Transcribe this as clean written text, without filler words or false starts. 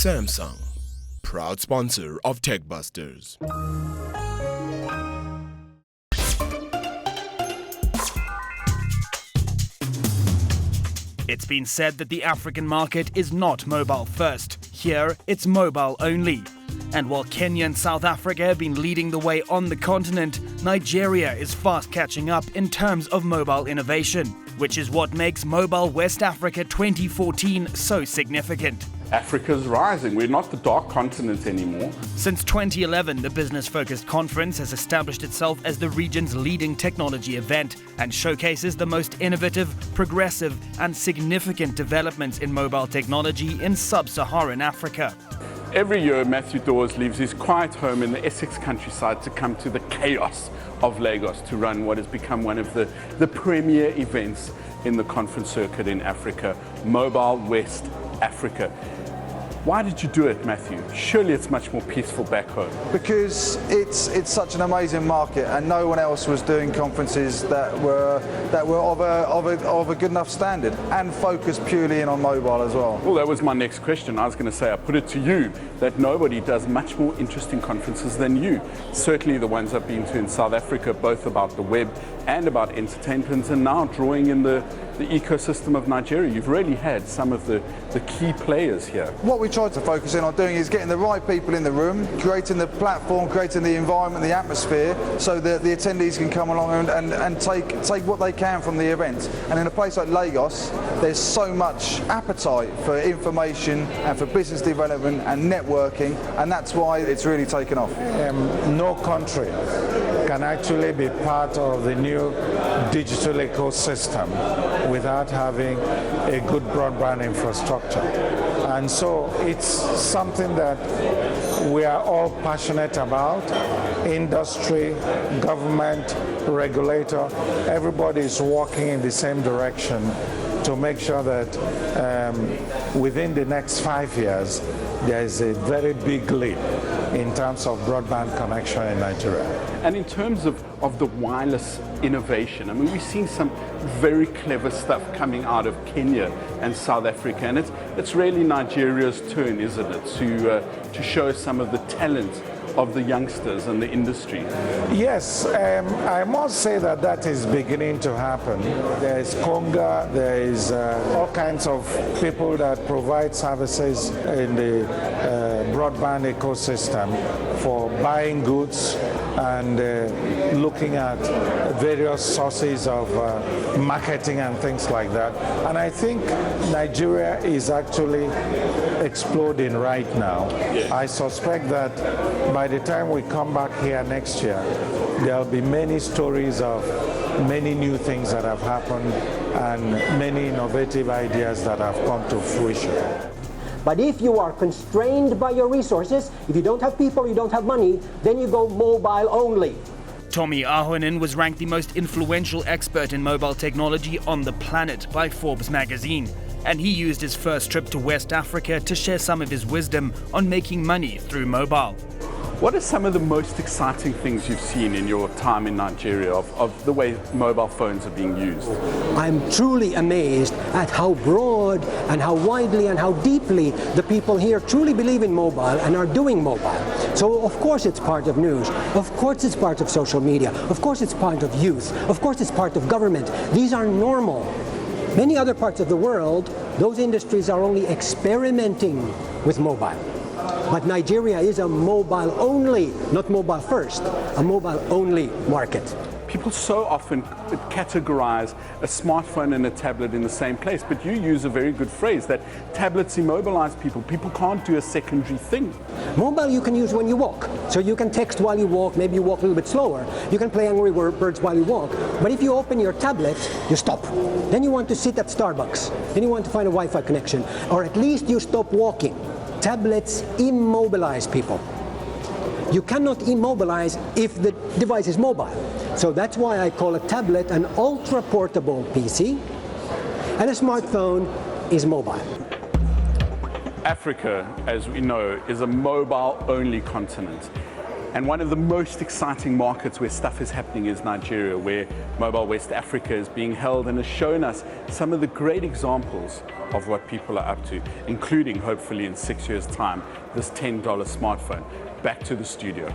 Samsung, proud sponsor of Tech Busters. It's been said that the African market is not mobile first. Here, it's mobile only. And while Kenya and South Africa have been leading the way on the continent, Nigeria is fast catching up in terms of mobile innovation, which is what makes Mobile West Africa 2014 so significant. Africa's rising. We're not the dark continent anymore. Since 2011, the business-focused conference has established itself as the region's leading technology event and showcases the most innovative, progressive and significant developments in mobile technology in Sub-Saharan Africa. Every year, Matthew Dawes leaves his quiet home in the Essex countryside to come to the chaos of Lagos to run what has become one of the premier events in the conference circuit in Africa, Mobile West Africa. Why did you do it, Matthew? Surely it's much more peaceful back home. Because it's such an amazing market, and no one else was doing conferences that were of a good enough standard and focused purely in on mobile as well. Well, that was my next question. I was going to say, I put it to you that nobody does much more interesting conferences than you. Certainly the ones I've been to in South Africa, both about the web and about entertainment, and now drawing in the ecosystem of Nigeria. You've really had some of the key players here. What we tried to focus in on doing is getting the right people in the room, creating the platform, creating the environment, the atmosphere, so that the attendees can come along and take what they can from the event. And in a place like Lagos, there's so much appetite for information and for business development and networking, and that's why it's really taken off. No country can actually be part of the new digital ecosystem without having a good broadband infrastructure. And so it's something that we are all passionate about. Industry, government, regulator, everybody is walking in the same direction to make sure that within the next 5 years, there is a very big leap in terms of broadband connection in Nigeria. And in terms of the wireless innovation, I mean, we've seen some very clever stuff coming out of Kenya and South Africa, and it's really Nigeria's turn, isn't it, to show some of the talent of the youngsters and the industry. Yes, I must say that is beginning to happen. There is Conga, there is all kinds of people that provide services in the broadband ecosystem for buying goods and looking at various sources of marketing and things like that. And I think Nigeria is actually exploding right now. Yeah. I suspect that by the time we come back here next year, there'll be many stories of many new things that have happened and many innovative ideas that have come to fruition. But if you are constrained by your resources, if you don't have people, you don't have money, then you go mobile only. Tommy Ahonen was ranked the most influential expert in mobile technology on the planet by Forbes magazine. And he used his first trip to West Africa to share some of his wisdom on making money through mobile. What are some of the most exciting things you've seen in your time in Nigeria of the way mobile phones are being used? I'm truly amazed at how broad and how widely and how deeply the people here truly believe in mobile and are doing mobile. So of course it's part of news, of course it's part of social media, of course it's part of youth, of course it's part of government. These are normal. Many other parts of the world, those industries are only experimenting with mobile. But Nigeria is a mobile only, not mobile first, a mobile only market. People so often categorize a smartphone and a tablet in the same place, but you use a very good phrase that tablets immobilize people. People can't do a secondary thing. Mobile you can use when you walk. So you can text while you walk, maybe you walk a little bit slower. You can play Angry Birds while you walk. But if you open your tablet, you stop. Then you want to sit at Starbucks. Then you want to find a Wi-Fi connection. Or at least you stop walking. Tablets immobilize people. You cannot immobilize if the device is mobile. So that's why I call a tablet an ultra-portable PC, and a smartphone is mobile. Africa, as we know, is a mobile-only continent. And one of the most exciting markets where stuff is happening is Nigeria, where Mobile West Africa is being held and has shown us some of the great examples of what people are up to, including, hopefully in 6 years' time, this $10 smartphone. Back to the studio.